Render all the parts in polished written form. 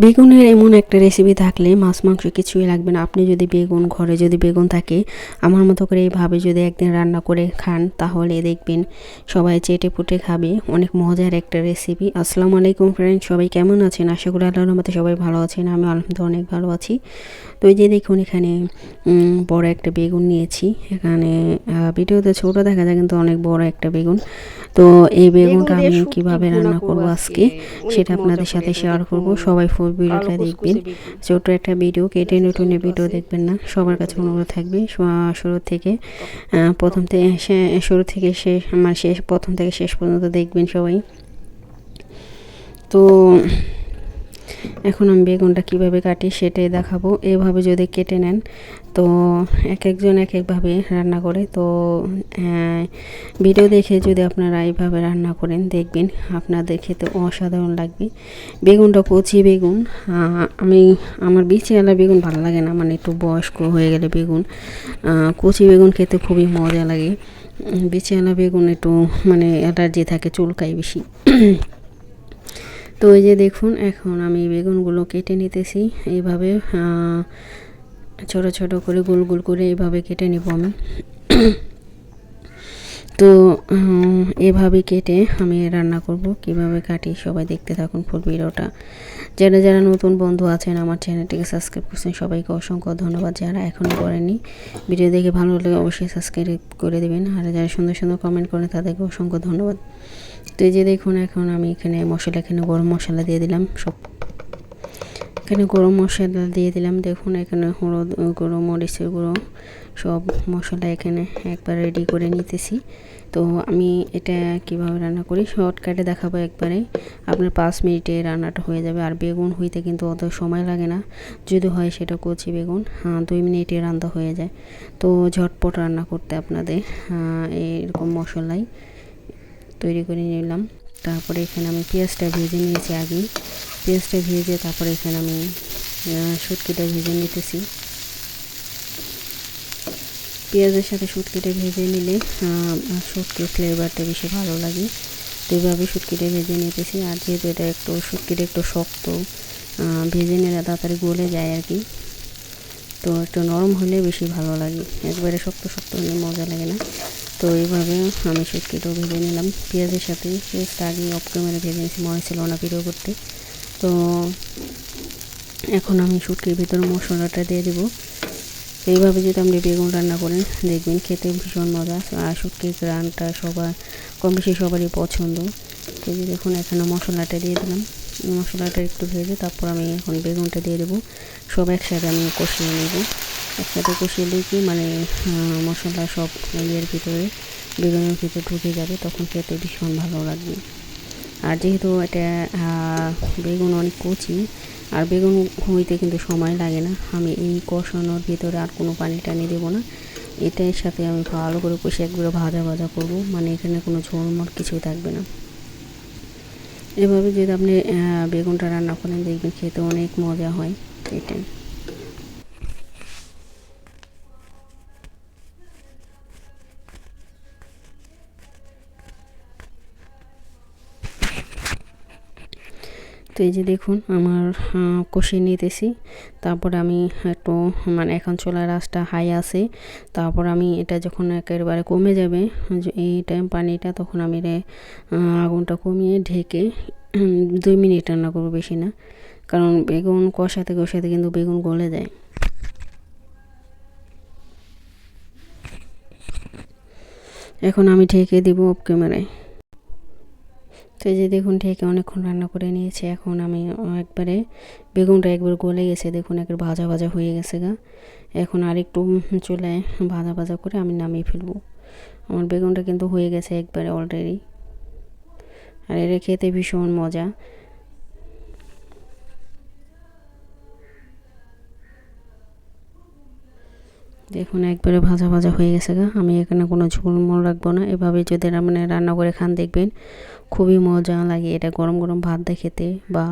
বেগুনের এমন একটা রেসিপি থাকলে মাছ মাংস কিছুই লাগবে না। আপনি যদি ঘরে যদি বেগুন থাকে, আমার মতো করে এইভাবে যদি একদিন রান্না করে খান, তাহলে দেখবেন সবাই চেটে পুটে খাবে। অনেক মজার একটা রেসিপি। আসসালামু আলাইকুম ফ্রেন্ড, সবাই কেমন আছেন? আশা করি আল্লাহর রহমতে সবাই ভালো আছেন। আমি আলহামদুলিল্লাহ অনেক ভালো আছি। তো এই যে দেখুন, এখানে বড় একটা বেগুন নিয়েছি। এখানে ভিডিওতে ছোট দেখা যায়, কিন্তু অনেক বড় একটা বেগুন। তো এই বেগুনটা আমি কিভাবে রান্না করব আজকে, সেটা আপনাদের সাথে শেয়ার করব। সবাই ফুল ভিডিওটা দেখবেন। ছোট একটা ভিডিও, কেটে নতুন ভিডিও দেখবেন না। সবার কাছে অনুরোধ থাকবে শুরু থেকে প্রথম থেকে শুরু থেকে শেষ, মানে প্রথম থেকে শেষ পর্যন্ত দেখবেন সবাই। তো এখন আমি বেগুনটা কিভাবে কাটি সেটাই দেখাবো। এভাবে যদি কেটে নেন, তো এক একজন এক একভাবে রান্না করে। তো ভিডিও দেখে যদি আপনারা এইভাবে রান্না করেন, দেখবেন আপনাদের খেতে অসাধারণ লাগবে। বেগুনটা কচি বেগুন, আমার বিচিওয়ালা বেগুন ভালো লাগে না, মানে একটু বয়স্ক হয়ে গেলে বেগুন, কচি বেগুন খেতে খুবই মজা লাগে। বিচিওয়ালা বেগুন একটু মানে অ্যালার্জি থাকে, চুলকায় বেশি। তো এই যে দেখুন, এখন আমি বেগুনগুলো কেটে নিতেছি এইভাবে, ছোট ছোট করে গোল গোল করে এইভাবে কেটে নেব আমি। তো এভাবে কেটে আমি রান্না করব। কিভাবে কাটি সবাই দেখতে থাকুন ফুল ভিডিওটা। যারা যারা নতুন বন্ধু আছেন আমার চ্যানেলটিকে সাবস্ক্রাইব করছেন, সবাইকে অসংখ্য ধন্যবাদ। যারা এখনও করেননি, ভিডিও দেখে ভালো লাগলে অবশ্যই সাবস্ক্রাইব করে দেবেন। আর যারা সুন্দর সুন্দর কমেন্ট করেন তাদেরকে অসংখ্য ধন্যবাদ। তো এই যে দেখুন, এখন আমি এখানে গরম মশলা দিয়ে দিলাম সব। এখানে গরম মশলা দিয়ে দিলাম। দেখুন, এখানে হলুদ গুঁড়ো, মরিচের গুঁড়ো, সব মশলা এখানে একবার রেডি করে নিতেছি। তো আমি এটা কিভাবে রান্না করি শর্টকাটে দেখাবো একবারে। আপনার 5 মিনিটে রান্নাটা হয়ে যাবে। আর বেগুন হইতে কিন্তু অত সময় লাগে না, যদি হয় সেটা কচি বেগুন, 2 মিনিটে রান্না হয়ে যায়। তো ঝটপট রান্না করতে আপনাদের এরকম মশলাই তৈরি করে নিলাম। তারপরে এখানে আমি পেঁয়াজটা ভেজে নিয়েছি আগে। পেঁয়াজটা ভেজে তারপরে এখানে আমি শুটকিটা ভেজে নিতেছি। পেঁয়াজের সাথে শুটকিটা ভেজে নিলে শুটকির ফ্লেভারটা বেশি ভালো লাগে। তো এইভাবে শুটকিটা ভেজে নিতেছি। আর যেহেতু এটা শুটকিটা একটু শক্ত, ভেজে নিলে তাড়াতাড়ি গলে যায় আর কি। তো একটু নরম হলে বেশি ভালো লাগে, একবারে শক্ত শক্ত হলে মজা লাগে না। তো এইভাবে আমি শুটকিটাও ভেজে নিলাম পেঁয়াজের সাথে। পেঁয়াজটা আগে অফ ক্যামেরা ভেজে নিয়েছি, মনে ছিল না ভিডিও করতে। তো এখন আমি শুটকির ভিতরে মশলাটা দিয়ে দেবো। তো এইভাবে যদি আপনি বেগুন রান্না করেন, দেখবেন খেতে ভীষণ মজা। আর শুটকির গ্রানটা কম বেশি সবারই পছন্দ। তো দেখুন, এখানে মশলাটা দিয়ে দিলাম। মশলাটা একটু ভেজে তারপর আমি এখন বেগুনটা দিয়ে দেবো। সব একসাথে আমি কষিয়ে নেব। একসাথে কষিয়ে দিয়ে কি মানে মশলা সব ইয়ের ভিতরে, বেগুনের ভিতরে ঢুকে যাবে, তখন খেতে ভীষণ ভালো লাগবে। আর যেহেতু এটা বেগুন অনেক কচি, আর বেগুন হইতে কিন্তু সময় লাগে না, আমি এই কষানোর ভিতরে আর কোনো পানি টানি দেবো না। এটার সাথে আমি ভালো করে কষে একবারে ভাজা ভাজা করবো, মানে এখানে কোনো ঝোলমোল কিছুই থাকবে না। এভাবে যদি আপনি বেগুনটা রান্না করেন, দেখবেন খেতে অনেক মজা হয়। এটাই। তো এই যে দেখুন, আমার কষিয়ে নিতেছি। তারপর আমি একটু মানে এখন চুলার আঁচটা হাই আছে। তারপর আমি এটা যখন একেবারে কমে যাবে এই টাইম পানিটা, তখন আমি আগুনটা কমিয়ে ঢেকে 2 মিনিট রান্না করবো, বেশি না। কারণ বেগুন কষাতে কষাতে কিন্তু বেগুন গলে যায়। এখন আমি ঢেকে দিব অফ ক্যামেরায়। তো এই যে দেখুন, ঢেকে অনেকক্ষণ রান্না করে নিয়েছি। এখন আমি একবারে বেগুনটা একবার গলে গেছে, দেখুন একবার ভাজা ভাজা হয়ে গেছে গা। এখন আরেকটু চুলায় ভাজা ভাজা করে আমি নামিয়ে ফেলবো। আমার বেগুনটা কিন্তু হয়ে গেছে একবারে অলরেডি। আর এটা খেতে ভীষণ মজা। দেখুন একবারে ভাজা ভাজা হয়ে গেছে গা। আমি এখানে কোনো ঝোলমোল রাখবো না। এভাবে যদি মানে রান্না করে খান, দেখবেন খুবই মজা লাগে। এটা গরম গরম ভাত দিয়ে খেতে বা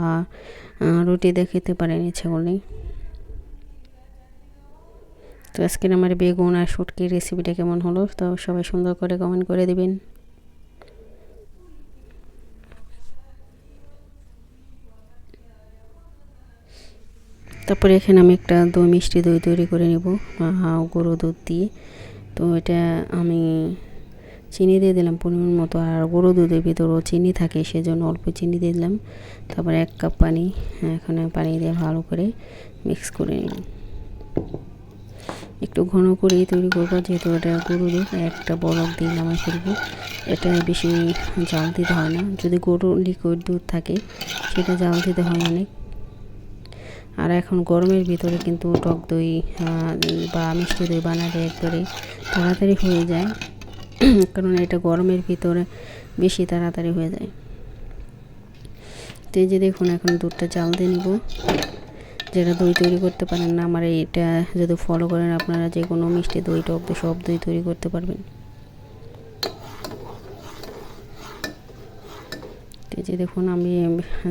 রুটি দিয়ে খেতে পারেন ইচ্ছে করলে। তো আজকের আমার বেগুন আর শুটকির রেসিপিটা কেমন হলো, তো সবাই সুন্দর করে কমেন্ট করে দিবেন। তারপরে এখানে আমি একটা দই মিষ্টি দই তৈরি করে নেব গরু দুধ দিয়ে। তো এটা আমি চিনি দিয়ে দিলাম পরিমাণ মতো, আর গরু দুধের ভিতরেও চিনি থাকে সেজন্য অল্প চিনি দিয়ে দিলাম। তারপরে 1 কাপ পানি, এখানে পানি দিয়ে ভালো করে মিক্স করে নিব। একটু ঘন করেই তৈরি করবো যেহেতু এটা গরু দুধ, একটা বলক দিয়ে নামাই ফেলবো। এটা বেশি জাল দিতে হয় না, যদি গরু লিকুইড দুধ থাকে সেটা জাল দিতে হয় অনেক। আর এখন গরমের ভিতরে কিন্তু টক দই বা মিষ্টি দই বানালে একবারে তাড়াতাড়ি হয়ে যায়, কারণ এটা গরমের ভিতরে বেশি তাড়াতাড়ি হয়ে যায়। তো এই যে দেখুন এখন দুধটা জাল দিয়ে নিব। যারা দই তৈরি করতে পারেন না, আমার এটা যদি ফলো করেন আপনারা যে কোনো মিষ্টি দই টক দই সব দই তৈরি করতে পারবেন। এই যে দেখুন আমি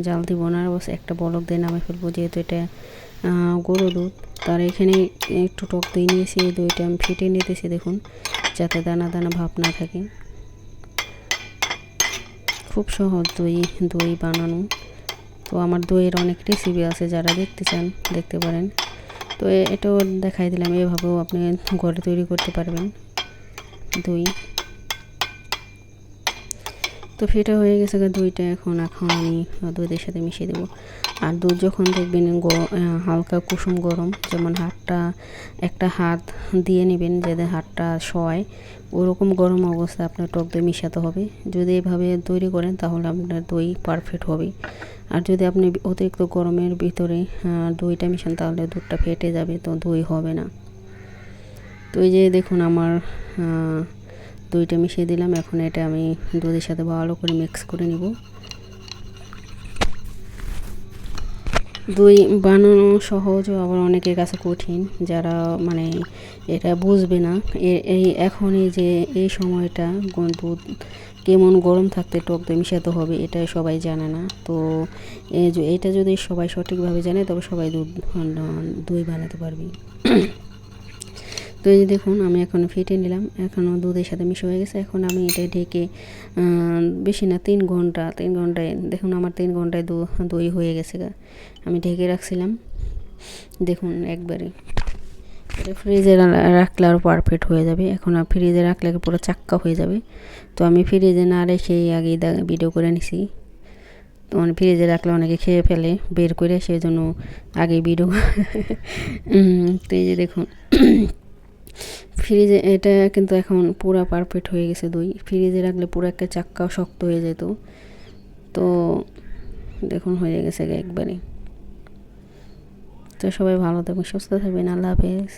জাল দিব না, বস একটা বলক দিয়ে নামে ফেলবো যেহেতু এটা গরু দুধ। তার এখানে একটু টক দই নিয়েছি, এই দইটা আমি ফেটে নিতেছি দেখুন, যাতে দানা দানা ভাব না থাকে। খুব সহজ দই বানানো। তো আমার দইয়ের অনেক রেসিপি আছে, যারা দেখতে চান দেখতে পারেন। তো এটাও দেখাই দিলাম, এভাবেও আপনি ঘরে তৈরি করতে পারবেন দই। তো ফেটা হয়ে গেছে দইটা, এখন আমি দুধের সাথে মিশিয়ে দেবো। আর দুধ যখন দেখবেন হালকা কুসুম গরম, যেমন একটা হাত দিয়ে নেবেন যাতে হাতটা সয়, ওরকম গরম অবস্থায় আপনার টক দই মিশাতে হবে। যদি এভাবে তৈরি করেন তাহলে আপনার দই পারফেক্ট হবে। আর যদি আপনি অতিরিক্ত গরমের ভিতরে দইটা মিশান তাহলে দুধটা ফেটে যাবে, তো দই হবে না। তো এই যে দেখুন আমার দইটা মিশিয়ে দিলাম, এখন এটা আমি দুধের সাথে ভালো করে মিক্স করে নিব। দই বানানো সহজ, আবার অনেকের কাছে কঠিন, যারা মানে এটা বুঝবে না। এখন এই সময়টা দুধ কেমন গরম থাকতে টক দই মিশাতে হবে এটা সবাই জানে না। তো এটা যদি সবাই সঠিকভাবে জানে তবে সবাই দই বানাতে পারবে। তো এই যে দেখুন আমি এখন ফেটে নিলাম, এখনও দুধের সাথে মিশে হয়ে গেছে। এখন আমি এটা ঢেকে বেশি না 3 ঘন্টায় দেখুন আমার 3 ঘন্টায় দই হয়ে গেছে। আমি ঢেকে রাখছিলাম দেখুন একবারে। এটা ফ্রিজে রাখলে আরও পারফেক্ট হয়ে যাবে। এখন ফ্রিজে রাখলে পুরো চাক্কা হয়ে যাবে। তো আমি ফ্রিজে না রেখেই আগেই ভিডিও করে নিছি। তো ফ্রিজে রাখলে অনেকে খেয়ে ফেলে বের করে, সেই জন্য আগে ভিডিও। তো এই যে দেখুন ফ্রিজে এটা কিন্তু এখন পুরো পারফেক্ট হয়ে গেছে দই। ফ্রিজে রাখলে পুরো একটা চাক্কা শক্ত হয়ে যেত। তো দেখুন হয়ে গেছে একবারে। তো সবাই ভালো থাকবেন, সুস্থ থাকবেন, আল্লাহ হাফেজ।